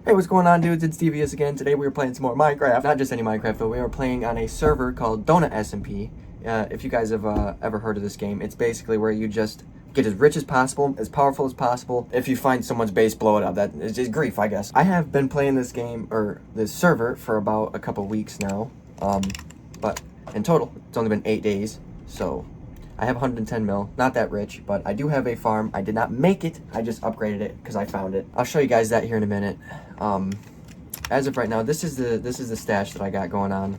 Hey, what's going on, dudes? It's Devious again. Today we were playing some more Minecraft. Not just any Minecraft, but we were playing on a server called DONUTSMP. If you guys have ever heard of this game, it's basically where you just get as rich as possible, as powerful as possible. If you find someone's base, blow it up. That is just grief, I guess. I have been playing this game, or this server, for about a couple weeks now. But in total, it's only been 8 days, so I have 110 mil, not that rich, but I do have a farm. I did not make it, I just upgraded it because I found it. I'll show you guys that here in a minute. As of right now, this is the stash that I got going on.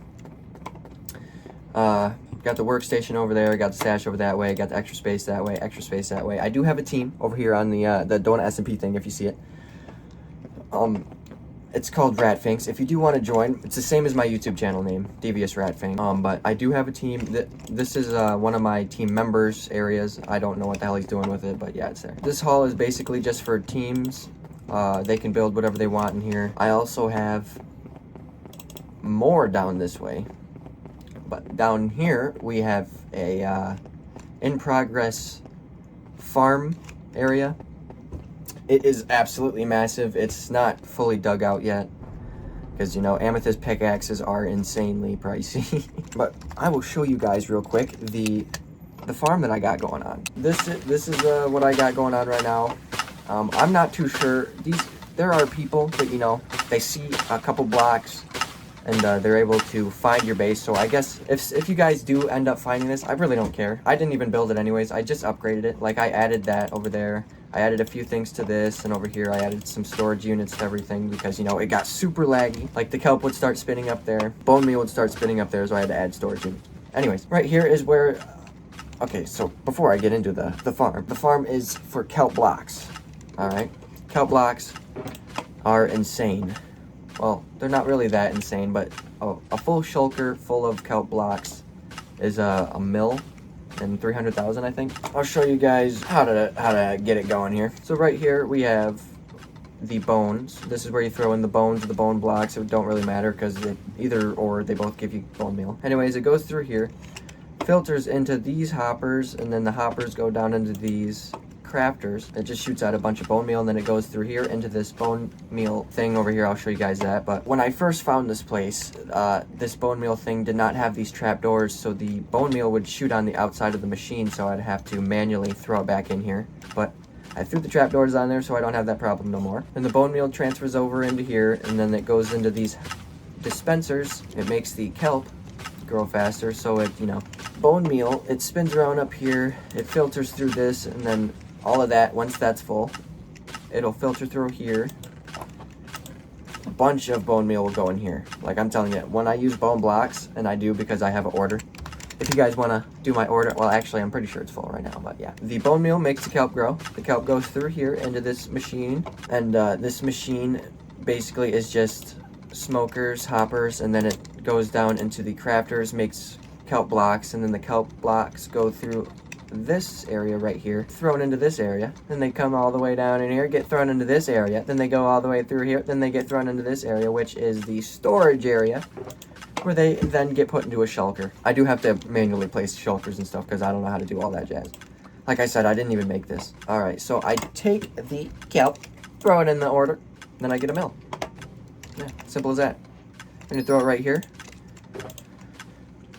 Got the workstation over there, got the stash over that way, got the extra space that way, extra space that way. I do have a team over here on the DONUTSMP thing, if you see it. It's called Ratfinks. If you do want to join, it's the same as my YouTube channel name, Devious Ratfink. But I do have a team. This is one of my team members areas. I don't know what the hell he's doing with it, but yeah, it's there. This hall is basically just for teams. They can build whatever they want in here. I also have more down this way. But down here, we have a in-progress farm area. It is absolutely massive. It's not fully dug out yet because, you know, amethyst pickaxes are insanely pricey. But I will show you guys real quick the farm that I got going on. This is what I got going on right now. I'm not too sure. There are people that, you know, they see a couple blocks and they're able to find your base. So I guess if you guys do end up finding this, I really don't care. I didn't even build it anyways. I just upgraded it. Like, I added that over there. I added a few things to this, and over here I added some storage units to everything because, you know, it got super laggy. Like, the kelp would start spinning up there. Bone meal would start spinning up there, so I had to add storage units. Anyways, right here is where... Okay, so before I get into the farm is for kelp blocks. Alright? Kelp blocks are insane. Well, they're not really that insane, but a full shulker full of kelp blocks is a mil and 300,000, I think. I'll show you guys how to get it going here. So right here we have the bones. This is where you throw in the bones or the bone blocks. It don't really matter because either or they both give you bone meal. Anyways, it goes through here, filters into these hoppers, and then the hoppers go down into these crafters. It just shoots out a bunch of bone meal, and then it goes through here into this bone meal thing over here. I'll show you guys that. But when I first found this place, this bone meal thing did not have these trap doors, so the bone meal would shoot on the outside of the machine, so I'd have to manually throw it back in here. But I threw the trap doors on there, so I don't have that problem no more. And the bone meal transfers over into here, and then it goes into these dispensers. It makes the kelp grow faster, so it, you know, bone meal, it spins around up here, it filters through this, and then all of that, once that's full, it'll filter through here. A bunch of bone meal will go in here. Like, I'm telling you, when I use bone blocks, and I do because I have an order. If you guys want to do my order, well, actually, I'm pretty sure it's full right now, but yeah. The bone meal makes the kelp grow. The kelp goes through here into this machine, and this machine basically is just smokers, hoppers, and then it goes down into the crafters, makes kelp blocks, and then the kelp blocks go through this area right here, thrown into this area, then they come all the way down in here, get thrown into this area, then they go all the way through here, then they get thrown into this area, which is the storage area, where they then get put into a shulker. I do have to manually place shulkers and stuff because I don't know how to do all that jazz. Like I said, I didn't even make this. Alright, so I take the kelp, throw it in the order, then I get a mill. Yeah, simple as that. I'm gonna throw it right here,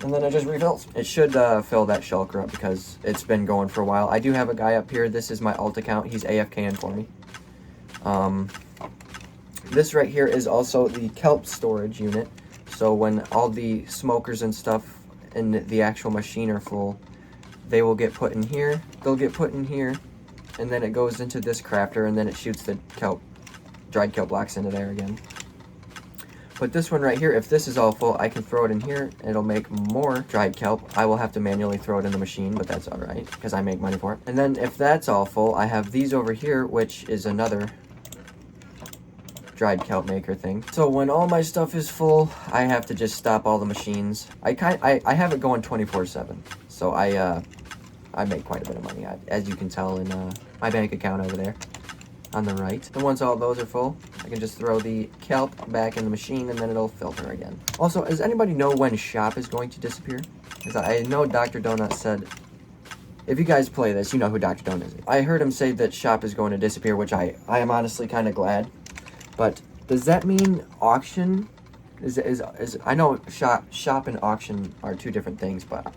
and then it just refills. It should fill that shulker up because it's been going for a while. I do have a guy up here. This is my alt account. He's AFKing for me. This right here is also the kelp storage unit. So when all the smokers and stuff in the actual machine are full, they will get put in here. They'll get put in here, and then it goes into this crafter, and then it shoots the kelp, dried kelp blocks into there again. But this one right here, if this is all full, I can throw it in here. It'll make more dried kelp. I will have to manually throw it in the machine, but that's all right because I make money for it. And then if that's all full, I have these over here, which is another dried kelp maker thing. So when all my stuff is full, I have to just stop all the machines. I have it going 24/7, so I make quite a bit of money, as you can tell in my bank account over there on the right. And once all those are full, I can just throw the kelp back in the machine, and then it'll filter again. Also, does anybody know when shop is going to disappear? Because I know Dr. Donut said, if you guys play this, you know who Dr. Donut is. I heard him say that shop is going to disappear, which I am honestly kind of glad. But Does that mean auction? I know shop and auction are two different things, but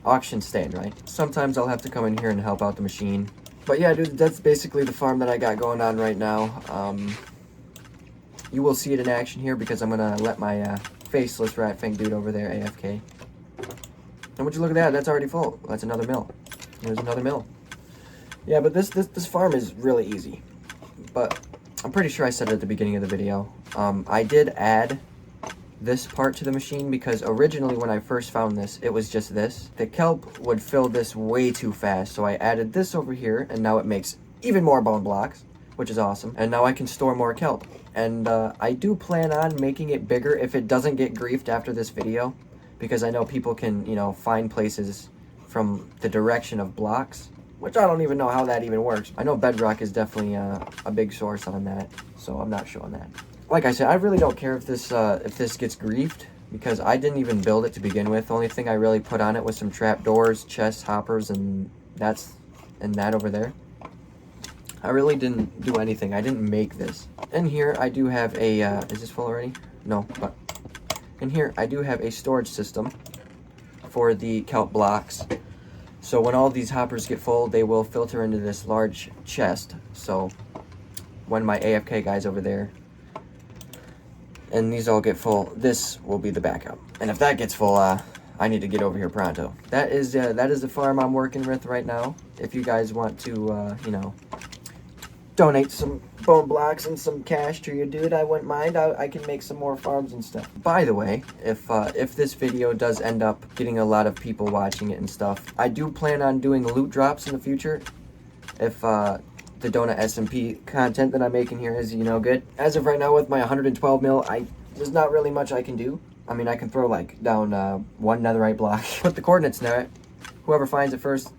auction stand, right? Sometimes I'll have to come in here and help out the machine. But yeah, dude, that's basically the farm that I got going on right now. You will see it in action here because I'm gonna let my faceless rat fang dude over there AFK. And would you look at that? That's already full. That's another mill. There's another mill. Yeah, but this farm is really easy. But I'm pretty sure I said it at the beginning of the video. I did add this part to the machine because originally when I first found this, it was just this. The kelp would fill this way too fast, so I added this over here, and now it makes even more bone blocks, which is awesome. And now I can store more kelp. And I do plan on making it bigger if it doesn't get griefed after this video, because I know people can, you know, find places from the direction of blocks, which I don't even know how that even works. I know bedrock is definitely a big source on that, so I'm not showing that. Like I said, I really don't care if this gets griefed, because I didn't even build it to begin with. The only thing I really put on it was some trapdoors, chests, hoppers, and that over there. I really didn't do anything. I didn't make this. In here, I do have a, is this full already? No, but in here, I do have a storage system for the kelp blocks. So when all these hoppers get full, they will filter into this large chest. So when my AFK guy's over there, and these all get full, this will be the backup. And if that gets full, I need to get over here pronto. That is the farm I'm working with right now. If you guys want to, you know, donate some bone blocks and some cash to your dude, I wouldn't mind. I can make some more farms and stuff. By the way, if this video does end up getting a lot of people watching it and stuff, I do plan on doing loot drops in the future. If the DONUTSMP content that I'm making here is, you know, good. As of right now with my 112 mil, there's not really much I can do. I mean, I can throw like down one netherite block, put the coordinates there. Whoever finds it first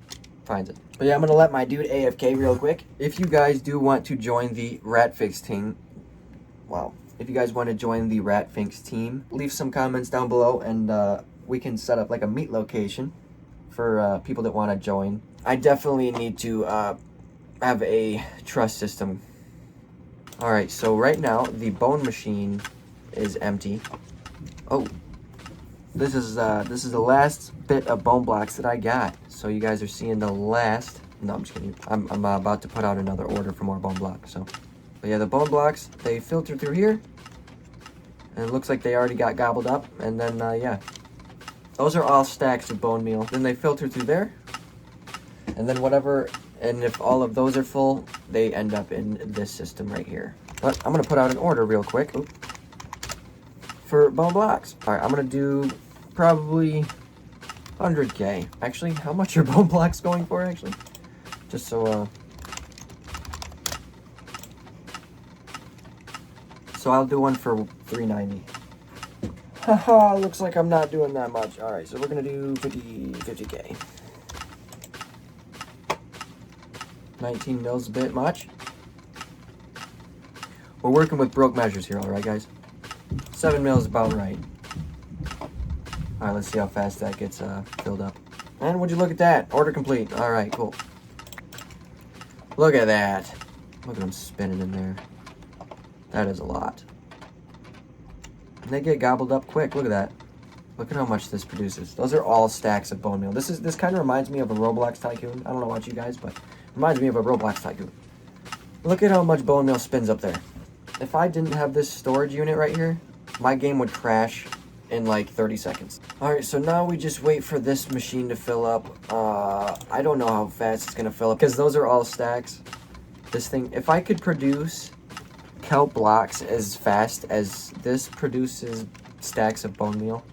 finds it. But yeah, I'm gonna let my dude AFK real quick. If you guys do want to join the Ratfix team, if you guys want to join the Ratfix team, leave some comments down below, and we can set up like a meet location for people that want to join. I definitely need to have a trust system. All right, so right now the bone machine is empty. Oh, this is the last bit of bone blocks that I got. So you guys are seeing the last. No, I'm just kidding. I'm about to put out another order for more bone blocks. So, but yeah, the bone blocks, they filter through here, and it looks like they already got gobbled up. And then yeah, those are all stacks of bone meal. Then they filter through there, and then whatever. And if all of those are full, they end up in this system right here. But I'm gonna put out an order real quick. Oop. For bone blocks. All right, I'm gonna do probably 100K. Actually, how much are bone blocks going for, actually? Just so, so I'll do one for 390. Haha, looks like I'm not doing that much. All right, so we're gonna do 50K. 19 mils a bit much. We're working with broke measures here, all right, guys? 7 mils is about right. All right, let's see how fast that gets filled up. And would you look at that? Order complete. All right, cool. Look at that. Look at them spinning in there. That is a lot. And they get gobbled up quick. Look at that. Look at how much this produces. Those are all stacks of bone meal. This kind of reminds me of a Roblox Tycoon. I don't know about you guys, but it reminds me of a Roblox Tycoon. Look at how much bone meal spins up there. If I didn't have this storage unit right here, my game would crash in like 30 seconds. All right, so now we just wait for this machine to fill up. I don't know how fast it's gonna fill up because those are all stacks. This thing, if I could produce kelp blocks as fast as this produces stacks of bone meal,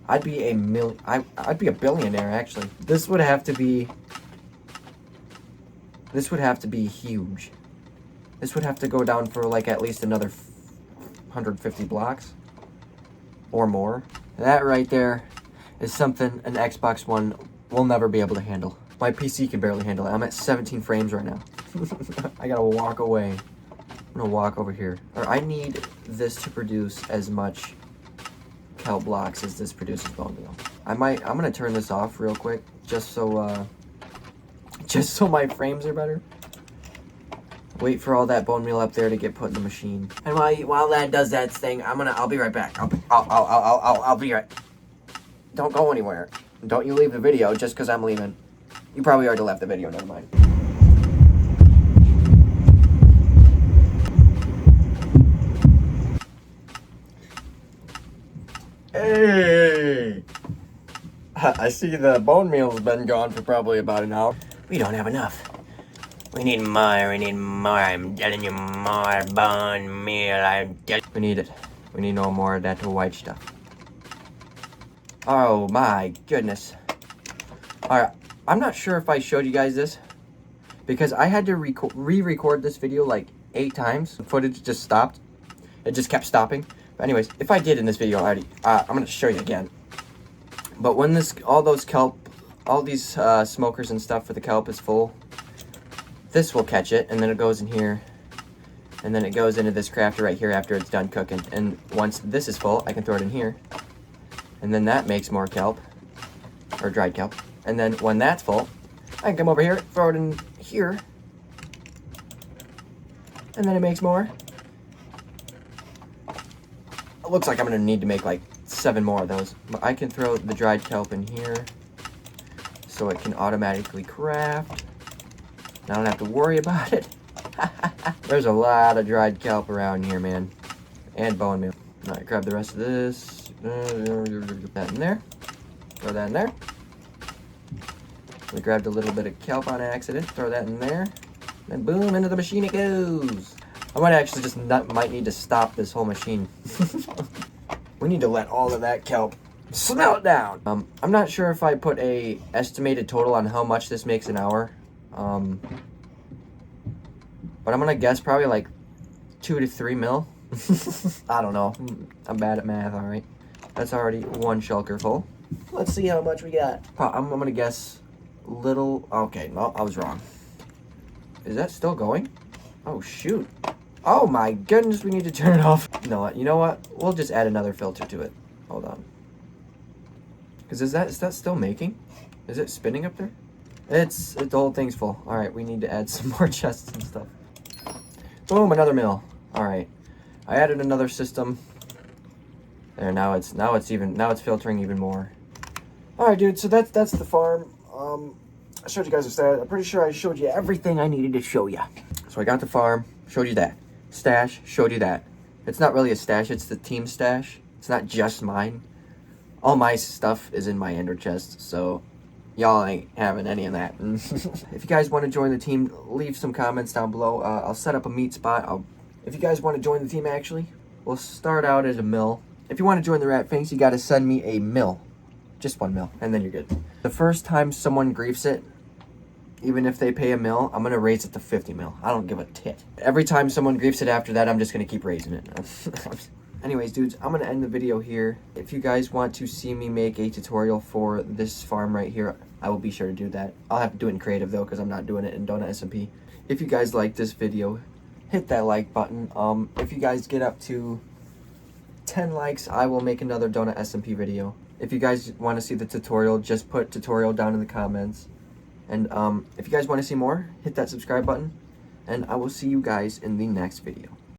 I'd be I'd be a billionaire, actually. This would have to be huge. This would have to go down for like at least another 150 blocks or more. That right there is something an Xbox One will never be able to handle. My PC can barely handle it. I'm at 17 frames right now. I gotta walk away. I'm gonna walk over here. Or I need this to produce as much kelp blocks as this produces bone meal. I'm gonna turn this off real quick just so my frames are better. Wait for all that bone meal up there to get put in the machine. And while that does that thing, I'll be right back. I'll be right. Don't go anywhere. Don't you leave the video just because I'm leaving. You probably already left the video, never mind. Hey! I see the bone meal's been gone for probably about an hour. We don't have enough. We need more, I'm telling you, more bone meal, We need it. We need no more of that white stuff. Oh my goodness. Alright, I'm not sure if I showed you guys this, because I had to re-record this video like 8 times. The footage just stopped. It just kept stopping. But anyways, if I did in this video already, I'm going to show you again. But when all these smokers and stuff for the kelp is full, this will catch it, and then it goes in here, and then it goes into this crafter right here after it's done cooking. And once this is full, I can throw it in here, and then that makes more kelp, or dried kelp. And then when that's full, I can come over here, throw it in here, and then it makes more. It looks like I'm going to need to make like 7 more of those. But I can throw the dried kelp in here, so it can automatically craft. I don't have to worry about it. There's a lot of dried kelp around here, man. And bone meal. Alright, grab the rest of this. That in there. Throw that in there. We grabbed a little bit of kelp on accident. Throw that in there. And boom, into the machine it goes. I might actually just might need to stop this whole machine. We need to let all of that kelp smelt down. I'm not sure if I put a estimated total on how much this makes an hour. But I'm gonna guess probably like 2 to 3 mil. I don't know. I'm bad at math, alright. That's already 1 shulker full. Let's see how much we got. I'm gonna guess little. Okay, no, I was wrong. Is that still going? Oh, shoot. Oh my goodness, we need to turn it off. You know what? We'll just add another filter to it. Hold on. Because is that still making? Is it spinning up there? The whole thing's full. Alright, we need to add some more chests and stuff. Boom, another mill. Alright. I added another system. There, now it's filtering even more. Alright, dude, so that's the farm. I showed you guys a stat. I'm pretty sure I showed you everything I needed to show you. So I got the farm, showed you that. Stash, showed you that. It's not really a stash, it's the team stash. It's not just mine. All my stuff is in my ender chest, so y'all ain't having any of that. If you guys want to join the team, leave some comments down below. I'll set up a meet spot. If you guys want to join the team, actually, we'll start out at a mill. If you want to join the Rat Fangs, you got to send me a mill. Just 1 mil, and then you're good. The first time someone griefs it, even if they pay a mil, I'm going to raise it to 50 mil. I don't give a tit. Every time someone griefs it after that, I'm just going to keep raising it. Anyways, dudes, I'm going to end the video here. If you guys want to see me make a tutorial for this farm right here, I will be sure to do that. I'll have to do it in creative, though, because I'm not doing it in DONUTSMP. If you guys like this video, hit that like button. If you guys get up to 10 likes, I will make another DONUTSMP video. If you guys want to see the tutorial, just put tutorial down in the comments. And if you guys want to see more, hit that subscribe button. And I will see you guys in the next video.